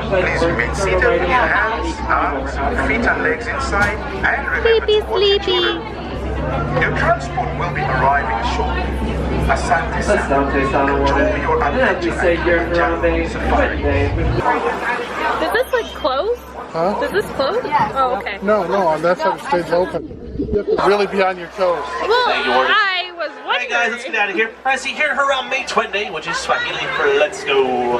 Please remain seated with your hands, arms, feet and legs inside and remember to watch your children. Your transport will be arriving shortly. Asante Let's don't say sound of water. Enjoy your And as we say here in Harambe, Safari. Does this like close? Huh? Does this close? Yes. Oh, okay. No, that's how it stays open. You have to really be on your toes. Well, Thank you, Warden. I was wondering. Alright guys, let's get out of here. I see here Harambe 20, which is Swahili for let's go.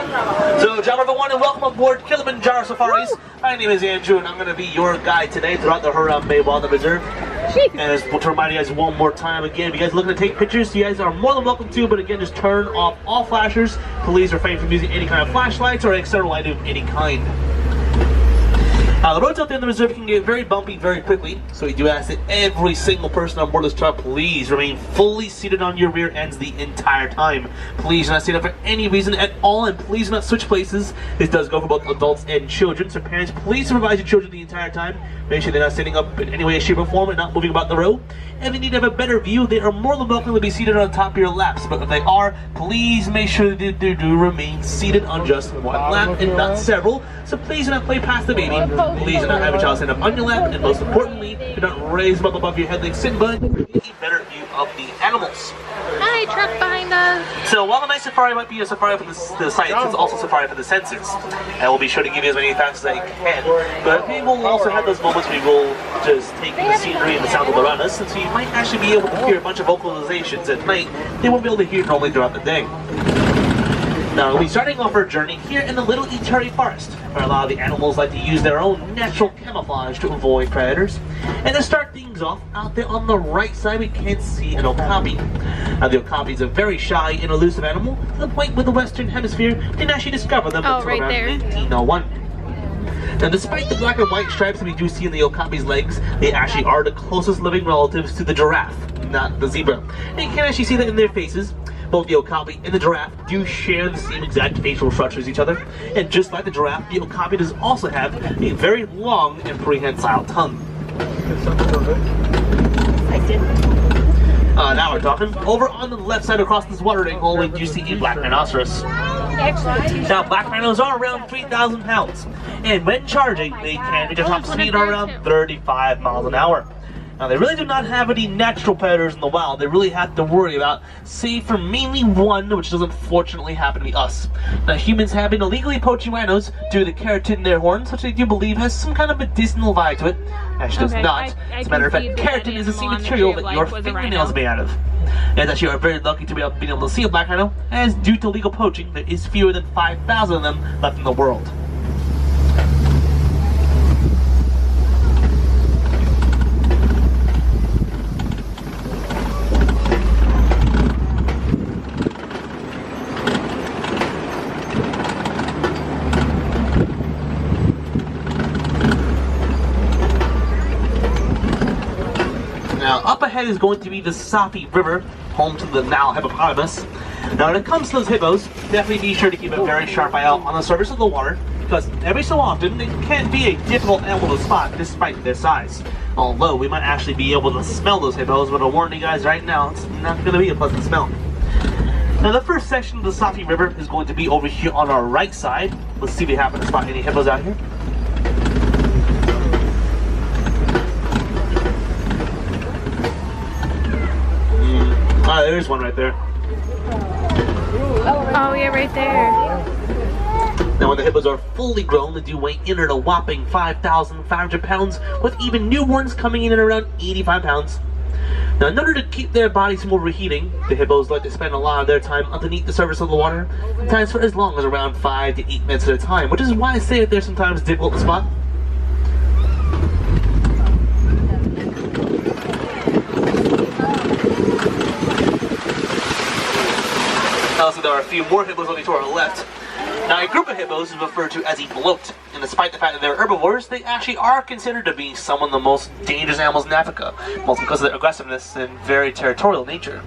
So, John everyone, and welcome aboard Kilimanjaro Safaris. My name is Andrew, and I'm going to be your guide today throughout the Harambe Wildlife Reserve. And I just want to remind you guys one more time again, if you guys are looking to take pictures, you guys are more than welcome to, but again, just turn off all flashers. Please refrain from using any kind of flashlights or external light of any kind. The roads out there in the reserve can get very bumpy very quickly, so we do ask that every single person on board this truck please remain fully seated on your rear ends the entire time. Please do not stand up for any reason at all, and please do not switch places. This does go for both adults and children, so parents, please supervise your children the entire time. Make sure they're not standing up in any way, shape, or form and not moving about the row. If you need to have a better view, they are more than welcome to be seated on top of your laps, but if they are, please make sure that they do remain seated on just one lap and not several. So please do not play past the baby. Please do not have a child stand up on your lap, and most importantly, do not raise them up above your head like sit bud to get a better view of the animals. Hi, truck behind us. So while the night safari might be a safari for the sights, it's also a safari for the senses. And we'll be sure to give you as many facts as I can. But we will also have those moments where we will just take in the scenery and the sounds all around us, since we might actually be able to hear a bunch of vocalizations at night they won't be able to hear normally throughout the day. Now, we'll be starting off our journey here in the Little Ituri Forest, where a lot of the animals like to use their own natural camouflage to avoid predators. And to start things off, out there on the right side, we can see an okapi. Now, the okapi is a very shy and elusive animal, to the point where the Western Hemisphere didn't actually discover them until right around there. 1901. Now, despite the black and white stripes that we do see in the okapi's legs, they actually are the closest living relatives to the giraffe, not the zebra. And you can actually see that in their faces. Both the okapi and the giraffe do share the same exact facial structure as each other, and just like the giraffe, the okapi does also have a very long and prehensile tongue. I did. Now we're talking. Over on the left side across this watering hole, we do see a black rhinoceros. Now, black rhinos are around 3,000 pounds, and when charging, they can reach a top speed of around 35 miles an hour. Now, they really do not have any natural predators in the wild. They really have to worry about, save for mainly one, which doesn't fortunately happen to be us. Now, humans have been illegally poaching rhinos due to the keratin in their horns, which they do believe has some kind of medicinal value to it. Actually does not. As a matter of fact, keratin is the same material that your fingernails are made out of. And that you are very lucky to be able to see a black rhino, as due to legal poaching, there is fewer than 5,000 of them left in the world. Now, up ahead is going to be the Safi River, home to the Nile hippopotamus. Now, when it comes to those hippos, definitely be sure to keep a very sharp eye out on the surface of the water, because every so often it can be a difficult animal to spot despite their size. Although, we might actually be able to smell those hippos, but I'll warn you guys right now, it's not going to be a pleasant smell. Now, the first section of the Safi River is going to be over here on our right side. Let's see if we happen to spot any hippos out here. Ah, there's one right there. Oh, yeah, right there. Now, when the hippos are fully grown, they do weigh in at a whopping 5,500 pounds, with even newborns coming in at around 85 pounds. Now, in order to keep their bodies from overheating, the hippos like to spend a lot of their time underneath the surface of the water, sometimes for as long as around 5 to 8 minutes at a time, which is why I say that they're sometimes difficult to spot. Also, there are a few more hippos on to our left. Now, a group of hippos is referred to as a bloat, and despite the fact that they're herbivores, they actually are considered to be some of the most dangerous animals in Africa, mostly because of their aggressiveness and very territorial nature.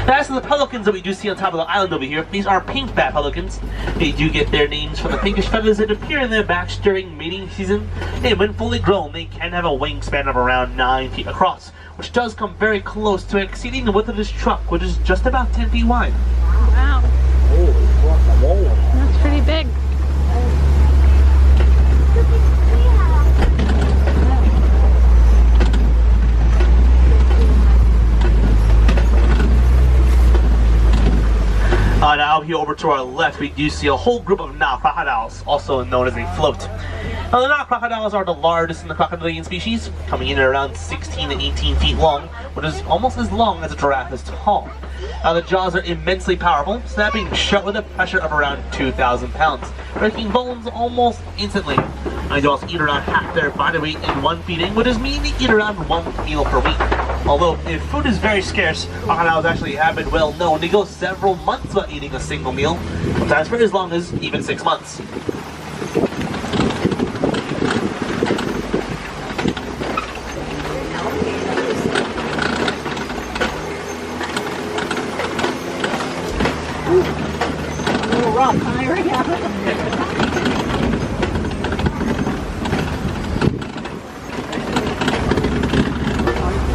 Now, as for the pelicans that we do see on top of the island over here, these are pink-back pelicans. They do get their names from the pinkish feathers that appear in their backs during mating season, and when fully grown, they can have a wingspan of around 9 feet across, which does come very close to exceeding the width of this truck, which is just about 10 feet wide. Wow. That's pretty big. to our left, we do see a whole group of Nile crocodiles, also known as a float. Now, the Nile crocodiles are the largest in the crocodilian species, coming in at around 16 to 18 feet long, which is almost as long as a giraffe is tall. Now, the jaws are immensely powerful, snapping shut with a pressure of around 2,000 pounds, breaking bones almost instantly. They also eat around half their body weight in one feeding, which is meaning they eat around 1 meal per week. Although, if food is very scarce, crocodiles actually have been well known to go several months without eating a single meal, sometimes for as long as even 6 months.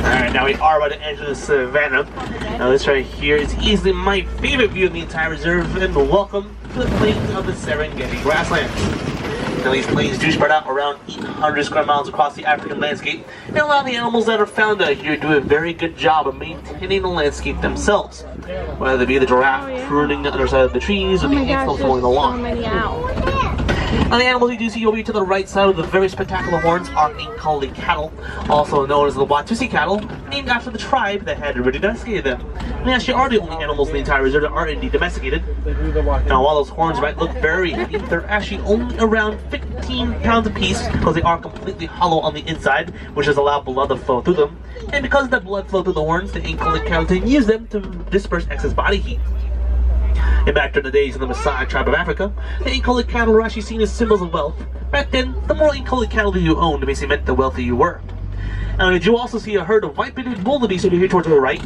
Alright, now we are about to enter the savannah. Now this right here is easily my favorite view of the entire reserve, and welcome to the plains of the Serengeti grasslands. Now these plains do spread out around 800 square miles across the African landscape, and a lot of the animals that are found out here do a very good job of maintaining the landscape themselves. Whether it be the giraffe pruning the underside of the trees, or the antelope mowing the lawn. Now the animals you do see over here to the right side with the very spectacular horns are Nkoli cattle, also known as the Watusi cattle, named after the tribe that had originally domesticated them. And they actually are the only animals in the entire reserve that are indeed domesticated. Now while those horns might look very heavy, they're actually only around 15 pounds apiece because they are completely hollow on the inside, which does allow blood to flow through them. And because of that blood flow through the horns, the Nkoli cattle can use them to disperse excess body heat. And back during the days of the Maasai tribe of Africa, the Nkoli cattle were actually seen as symbols of wealth. Back then, the more Nkoli cattle you owned basically meant the wealthier you were. Now, did you also see a herd of white-bearded wildebeest over here towards the right?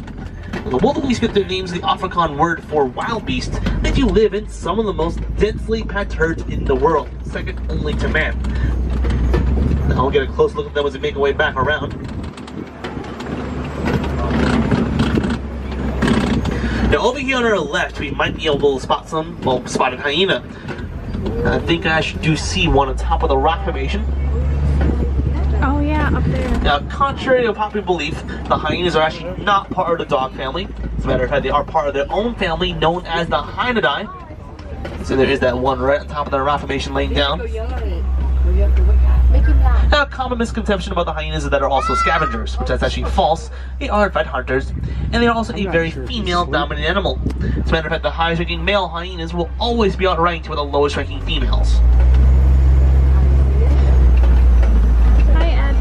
And the wildebeest get their names, the Afrikaans word for wild beast, that you live in some of the most densely packed herds in the world, second only to man. Now, we'll get a close look at them as we make our way back around. Now over here on our left, we might be able to spot some, well, spotted hyena. I think I do see one on top of the rock formation. Oh yeah, up there. Now, contrary to popular belief, the hyenas are actually not part of the dog family. As a matter of fact, they are part of their own family known as the Hyaenidae. So there is that one right on top of the rock formation laying down. Now, a common misconception about the hyenas is that they're also scavengers, which is actually false. They are in fact hunters, and they are also a very female-dominant animal. As a matter of fact, the highest-ranking male hyenas will always be outranked with the lowest-ranking females. Hi, Ed.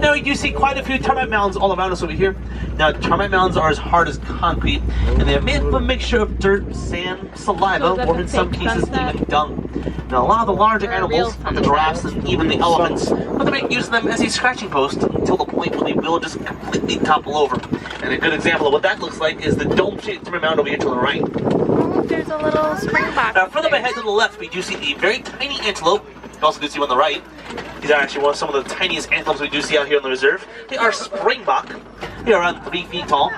Now, we do see quite a few termite mounds all around us over here. Now, termite mounds are as hard as concrete, and they are made of a mixture of dirt, sand, saliva, or in some cases even dung. Now, a lot of the larger animals, like the giraffes and even the elephants, but they make use of them as a scratching post until the point where they will just completely topple over. And a good example of what that looks like is the dome-shaped termite mound over here to the right. Oh, there's a little springbok. Now, further ahead to the left, we do see a very tiny antelope. You also do see one on the right. These are actually some of the tiniest antelopes we do see out here in the reserve. They are springbok. They are around 3 feet tall.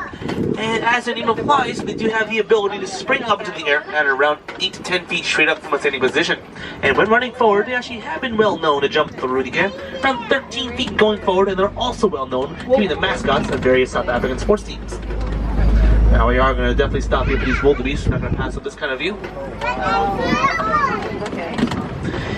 And as their name implies, they do have the ability to spring up into the air at around 8 to 10 feet straight up from a standing position. And when running forward, they actually have been well known to jump through the air, around 13 feet going forward, and they're also well known to be the mascots of various South African sports teams. Now we are going to definitely stop here for these wildebeest. We're not going to pass up this kind of view.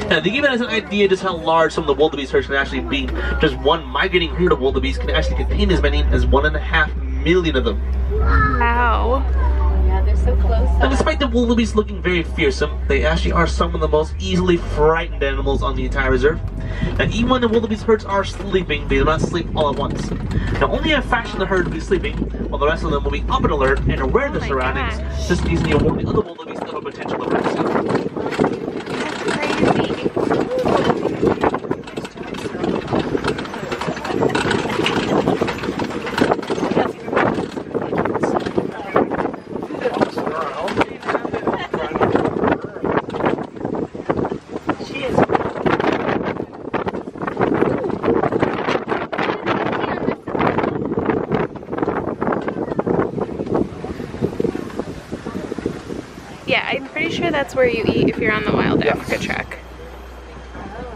Now, to give us an idea just how large some of the wildebeest herds can actually be, just one migrating herd of wildebeest can actually contain as many as 1.5 million of them. Wow. Yeah, they're so close. And despite the wildebeest looking very fearsome, they actually are some of the most easily frightened animals on the entire reserve. Now, even when the wildebeest herds are sleeping, they do not sleep all at once. Now, only a fraction of the herd will be sleeping, while the rest of them will be up and alert and aware of their surroundings, just easily warning other wildebeest of a potential emergency. Yeah, I'm pretty sure that's where you eat if you're on the Wild Africa track.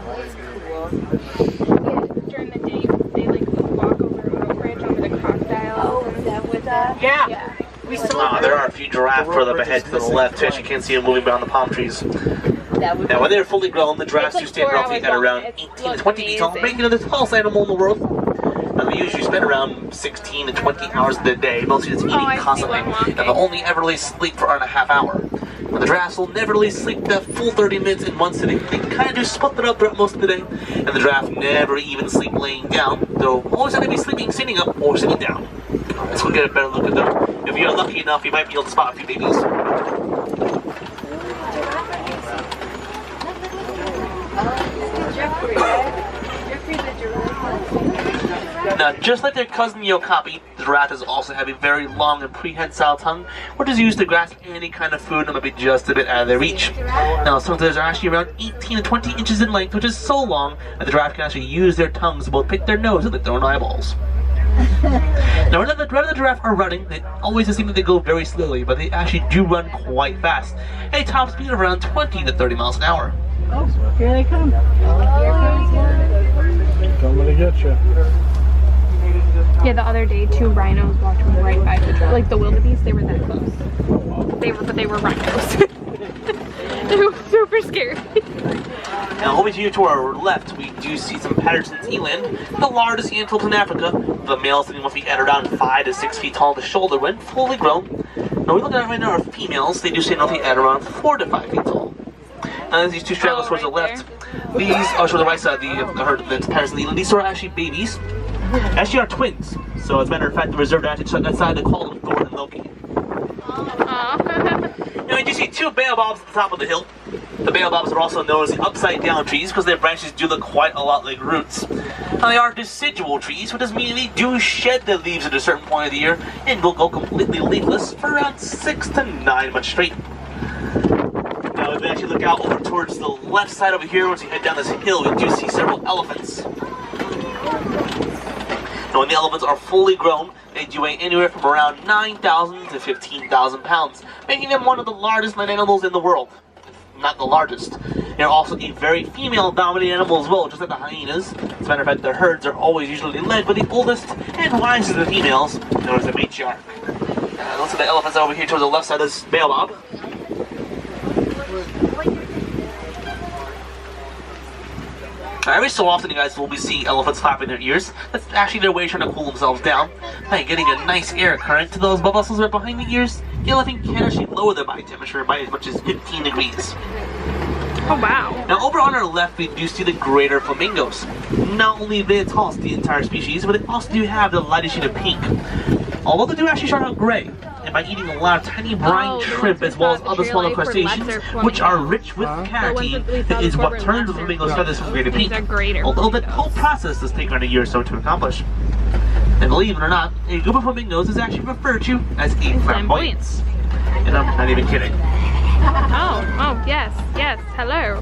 That's cool. Yeah, during the day, they like walk over a bridge over the crocodiles Yeah. We saw There are a few giraffe further ahead to the left. You actually can't see them moving behind the palm trees. that. Now, when they're fully grown, the giraffes It do took stand 4 roughly hours at around long. It 18 to looked 20 feet tall, amazing. making it the tallest animal in the world. And they usually spend around 16 to 20 hours of the day, mostly just eating I see constantly, one walking. and they'll only ever really sleep for around a half hour. But the giraffes will never really sleep that full 30 minutes in one sitting. They kind of just split it up throughout most of the day, and the giraffe never even sleep laying down. They'll always have to be sleeping sitting up or sitting down. Let's go get a better look at them. If you're lucky enough, you might be able to spot a few babies. Now, just like their cousin the okapi, the giraffe does also have a very long and prehensile tongue, which is used to grasp any kind of food that might be just a bit out of their reach. Now, some of theirs are actually around 18 to 20 inches in length, which is so long that the giraffe can actually use their tongues to both pick their nose and lick their own eyeballs. Now, whenever the giraffe are running, they always seem that they go very slowly, but they actually do run quite fast, at a top speed of around 20 to 30 miles an hour. Oh, here they come. Coming to get you. Yeah, the other day, 2 rhinos walked right by the truck. Like the wildebeest, they were that close. They were rhinos. They were super scary. Now, over here to our left, we do see some Patterson's eland, the largest antelope in Africa. The males sitting roughly at around 5 to 6 feet tall at the shoulder when fully grown. Now, we look at right now our females, they do stand roughly at around 4 to 5 feet tall. Now, as these two stragglers towards the left, these are to the right side of the herd that's Patterson's eland. These are actually babies. Actually, are twins. So, as a matter of fact, the reserve actually decided to call them Thor and Loki. Now, we do see 2 baobabs at the top of the hill. The baobabs are also known as the upside-down trees because their branches do look quite a lot like roots. Now, they are decidual trees, which does mean they do shed their leaves at a certain point of the year and will go completely leafless for around 6 to 9 months straight. Now, if we actually look out over towards the left side over here, once you head down this hill, we do see several elephants. Now, when the elephants are fully grown, they do weigh anywhere from around 9,000 to 15,000 pounds, making them one of the largest land animals in the world. Not the largest. They're also a very female-dominated animal as well, just like the hyenas. As a matter of fact, their herds are always usually led by the oldest and wisest of the females, known as the matriarch. Let's see the elephants over here towards the left side of this baobab. Every so often, you guys will be seeing elephants flapping their ears. That's actually their way of trying to cool themselves down. By getting a nice air current to those blood vessels right behind the ears, the elephant can actually lower their body temperature by as much as 15 degrees. Oh, wow. Now, over on our left, we do see the greater flamingos. Not only are they the tallest of the entire species, but they also do have the lightest shade of pink. Although they do actually start out gray, and by eating a lot of tiny brine shrimp as well as other smaller crustaceans, which are rich with keratin, that is what turns the flamingo's feathers from gray to pink. Although the whole process does take around a year or so to accomplish. And believe it or not, a group of flamingos is actually referred to as a flamboyance. And I'm not even kidding. Oh, yes, hello.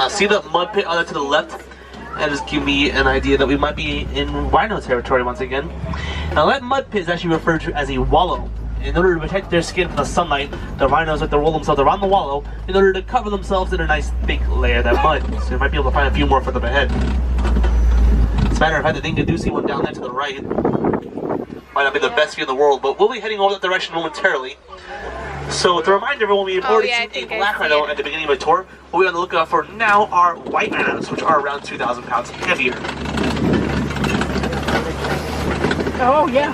See the mud pit on to the left? That just give me an idea that we might be in rhino territory once again. Now that mud pit is actually referred to as a wallow. In order to protect their skin from the sunlight, the rhinos like to roll themselves around the wallow in order to cover themselves in a nice thick layer of that mud. So you might be able to find a few more further ahead. As a matter of fact, I think I do see one down there to the right. Might not be the best view in the world, but we'll be heading over that direction momentarily. So to remind everyone, we've already seen a black rhino at the beginning of the tour. What we're on the lookout for now are white rhinos, which are around 2,000 pounds heavier. Oh, yeah.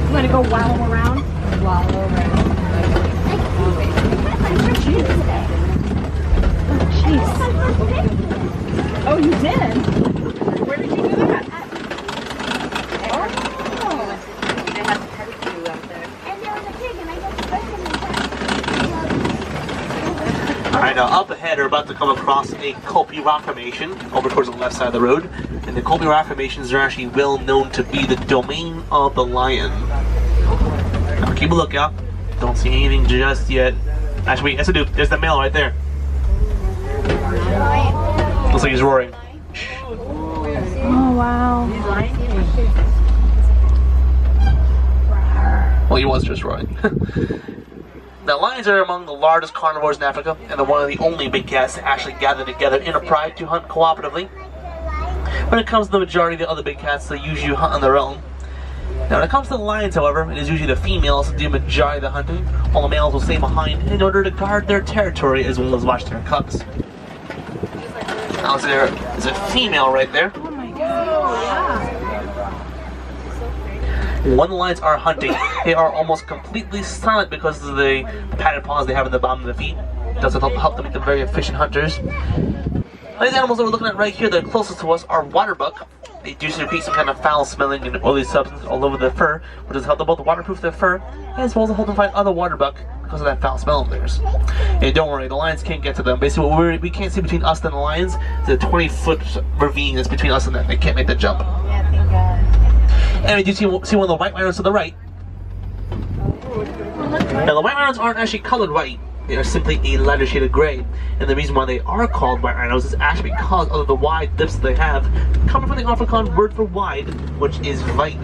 You want to go wallow around? Wallow around. Oh, you did? Where did you do that? Oh. They have the pedicure up there. And there was a pig, and I got the person. Alright, now up ahead, we're about to come across a Kopi Rock Formation over towards the left side of the road. And the Kopi Rock Formations are actually well known to be the domain of the lion. keep a lookout. Don't see anything just yet. Actually, wait, yes I do. There's the male right there. Looks like he's roaring. Oh wow. Well, he was just roaring. Now, lions are among the largest carnivores in Africa, and they're one of the only big cats to actually gather together in a pride to hunt cooperatively. When it comes to the majority of the other big cats, they usually hunt on their own. Now, when it comes to the lions, however, it is usually the females that do the majority of the hunting, while the males will stay behind in order to guard their territory as well as watch their cubs. Now, there is a female right there. Oh my god. When the lions are hunting, they are almost completely silent because of the padded paws they have at the bottom of the feet. It does help them make them very efficient hunters. These animals that we're looking at right here, that are closest to us, are water buck. They do secrete some kind of foul-smelling and oily substance all over their fur, which has helped them both waterproof their fur, as well as help them find other water buck because of that foul smell of theirs. And don't worry, the lions can't get to them. Basically, what we can't see between us and the lions is a 20-foot ravine that's between us and them. They can't make that jump. Yeah, thank God. And we do see one of the white rhinos to the right. Now, the white rhinos aren't actually colored white. They are simply a lighter shade of gray. And the reason why they are called white rhinos is actually because of the wide lips they have, coming from the Afrikaans word for wide, which is white.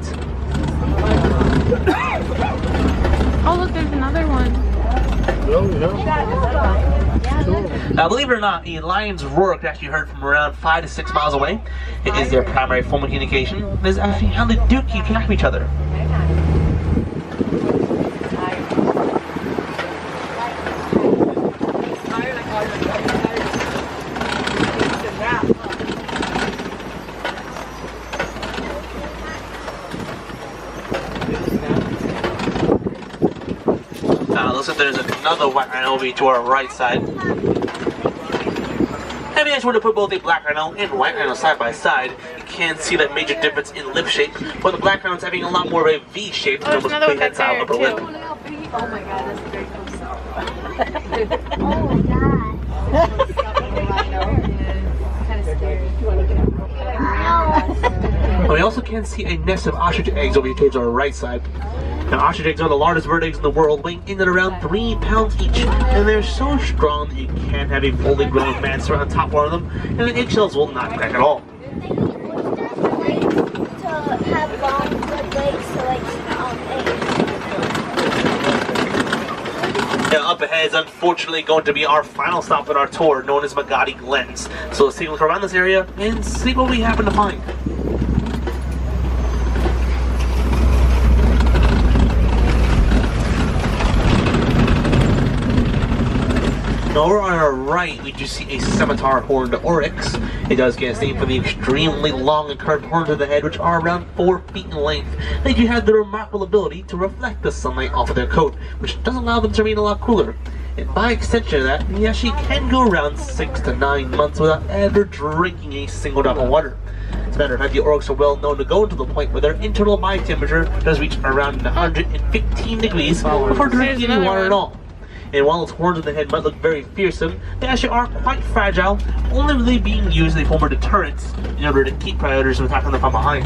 Oh look, there's another one. Now, believe it or not, a lion's roar can actually be heard from around 5 to 6 miles away. It is their primary form of communication. It is actually how they do keep track of each other. Looks like there's another white rhino over to our right side. If you guys were to put both a black rhino and white rhino side by side, you can see that major difference in lip shape, but the black rhino's having a lot more of a V shape than almost big head style upper lip. Oh my God, that's very cool. Oh my God. Kind of scary. We also can see a nest of ostrich eggs over here towards our right side. Now, ostrich eggs are the largest bird eggs in the world, weighing in at around 3 pounds each, and they're so strong that you can't have a fully grown man sit on top of one of them, and the eggshells will not crack at all. To have long, good legs to Now, up ahead is unfortunately going to be our final stop on our tour, known as Magadi Glens. So let's take a look around this area and see what we happen to find. Now, over on our right, we do see a scimitar horned oryx. It does get its name from the extremely long and curved horns of the head, which are around 4 feet in length. They do have the remarkable ability to reflect the sunlight off of their coat, which does allow them to remain a lot cooler. And by extension of that, they actually can go around 6 to 9 months without ever drinking a single drop of water. As a matter of fact, the oryx are well known to go to the point where their internal body temperature does reach around 115 degrees before drinking any water at all. And while its horns on the head might look very fearsome, they actually are quite fragile, only really being used as a form of deterrent in order to keep predators from attacking them from behind.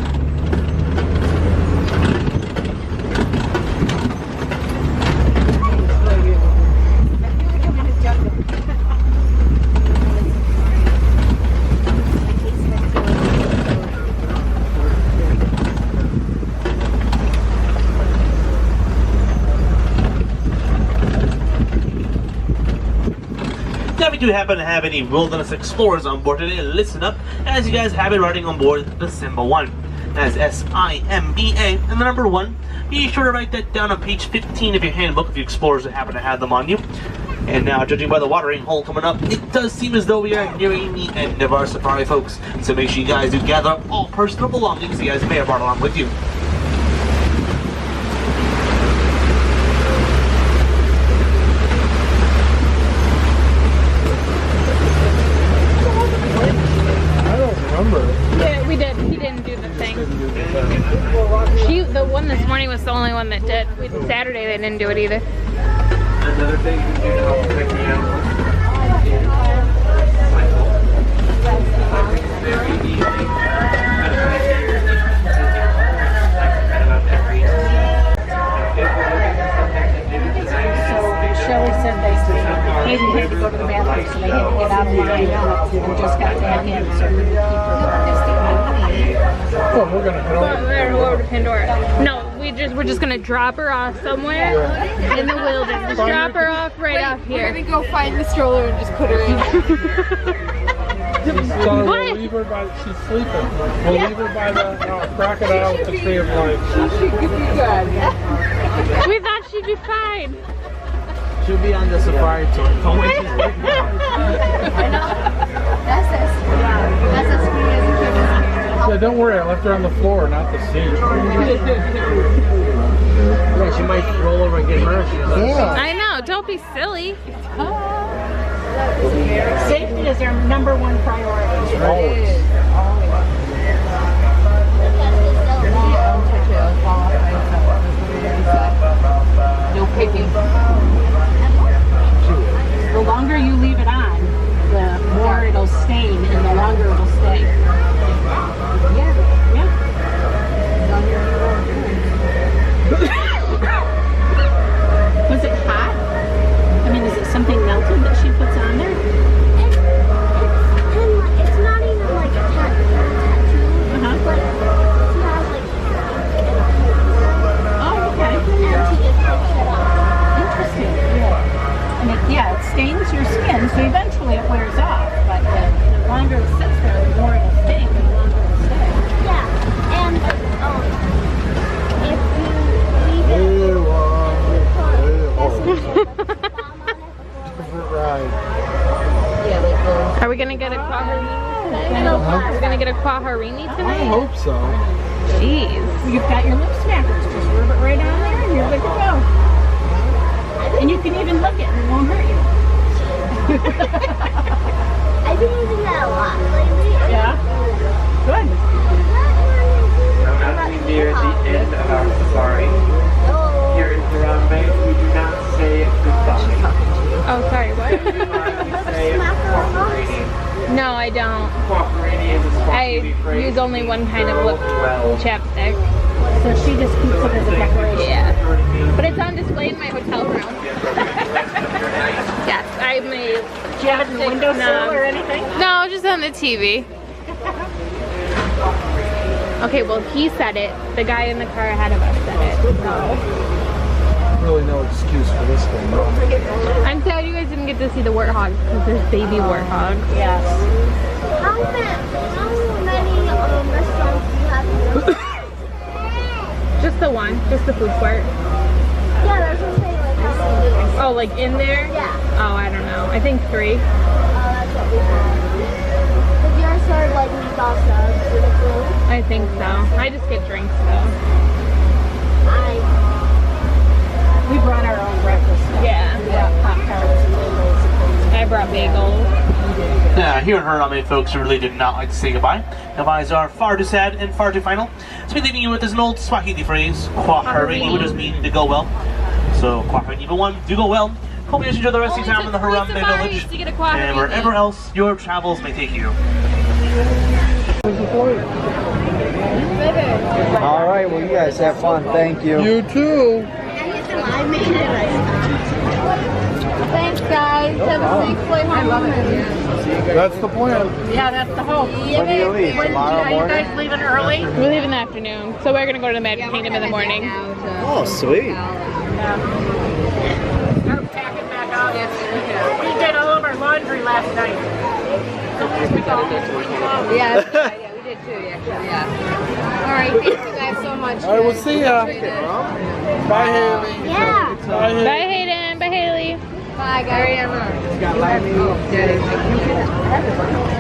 Now, if you do happen to have any wilderness explorers on board today, listen up, as you guys have been riding on board the Simba 1. That's S-I-M-B-A and the number 1. Be sure to write that down on page 15 of your handbook if you explorers happen to have them on you. And now, judging by the watering hole coming up, it does seem as though we are nearing the end of our safari, folks. So make sure you guys do gather all personal belongings you guys may have brought along with you. Yeah, we did. He didn't do the thing. The one this morning was the only one that did. Saturday they didn't do it either. Another thing you can do to help protect the animals is very easy. About every Oh, we're gonna head Well, over. we're gonna go over to Pandora. No, we're just gonna drop her off somewhere in the wilderness. Just drop her off right off We're here. gonna go find the stroller and just put her in. Just tell her What? we'll leave her by, she's sleeping. We'll leave her by the crocodile with the tree of life. She could be good. We thought she'd be fine. She'll be on the safari tour. Don't wait. That's as sweet as a kid. Yeah, don't worry, I left her on the floor, not the seat. Yeah, she might roll over and get hurt. Yeah. I know, don't be silly. Safety is their number one priority. Always. No picking. The longer you leave it on, the more it'll stain and the longer it'll stay. Yeah, yeah. Was it hot? I mean, is it something melted that she puts on there? It's not even like a tattoo, but it has like Oh, okay. and she just takes it off. Interesting. And it stains your skin, so eventually it wears off. But the longer it sits there, the more it'll stain, and the longer it'll stay. Yeah, and if you leave it Right. Are we gonna get a kwaharini today? We're gonna get a kwaharini I tonight? hope so. Jeez. You've got your lip smackers. Just rub it right on there, and you're good to go. And you can even lick it, and it won't hurt you. I've been using that a lot lately. Yeah. Good. Now, as we near the end of our safari, Oh. here in Harambe, we do not say goodbye. Oh, sorry, what? We say Kwaharini. No, I don't. Kwaharini is a I Swahili phrase. use only one kind of lip Well. chapstick. So she just keeps it as a decoration. Yeah. But it's on display in my hotel room. Yes, I'm a Do you have it in the windowsill or anything? No, just on the TV. Okay, well, he said it. The guy in the car ahead of us said it. So. Really no excuse for this thing, though. I'm sad you guys didn't get to see the warthogs because there's baby warthogs. Yes. How many restaurants do you have in Just the one, just the food court. Yeah, that's what I'm saying. Like, how many? Oh, like in there? Yeah. Oh, I don't know. I think 3. That's what we have. Did you guys serve like meatball subs with food? I think so. I just get drinks though. We brought our own breakfast. Yeah. We brought Pop-Tarts and bagels. I brought bagels. Yeah, here in Harambe, folks really did not like to say goodbye. Goodbyes are far too sad and far too final. So we're leaving you with this an old Swahili phrase, kwaharini, which just means to go well. So, kwaharini, everyone, do go well. Hope you guys enjoy the rest of your time in the Harambe village To get a kwaharini. and wherever else your travels may take you. All right, well, you guys have fun. Thank you. You too. I made it. Thanks, guys. Have a safe flight home. I love it. That's the plan. Yeah, that's the hope. When do you leave? Tomorrow Are you morning? guys leaving early? We leave in the afternoon, so we're gonna go to the Magic Kingdom in the morning. Oh, sweet. Start packing back out. We did all of our laundry last night. Yeah, we did too, actually, yeah. All right, thank you guys so much. All right, we'll see ya. Bye, Haley. Yeah. Bye, Haley. Bye, Hayden. Bye, Haley. Bye, guys.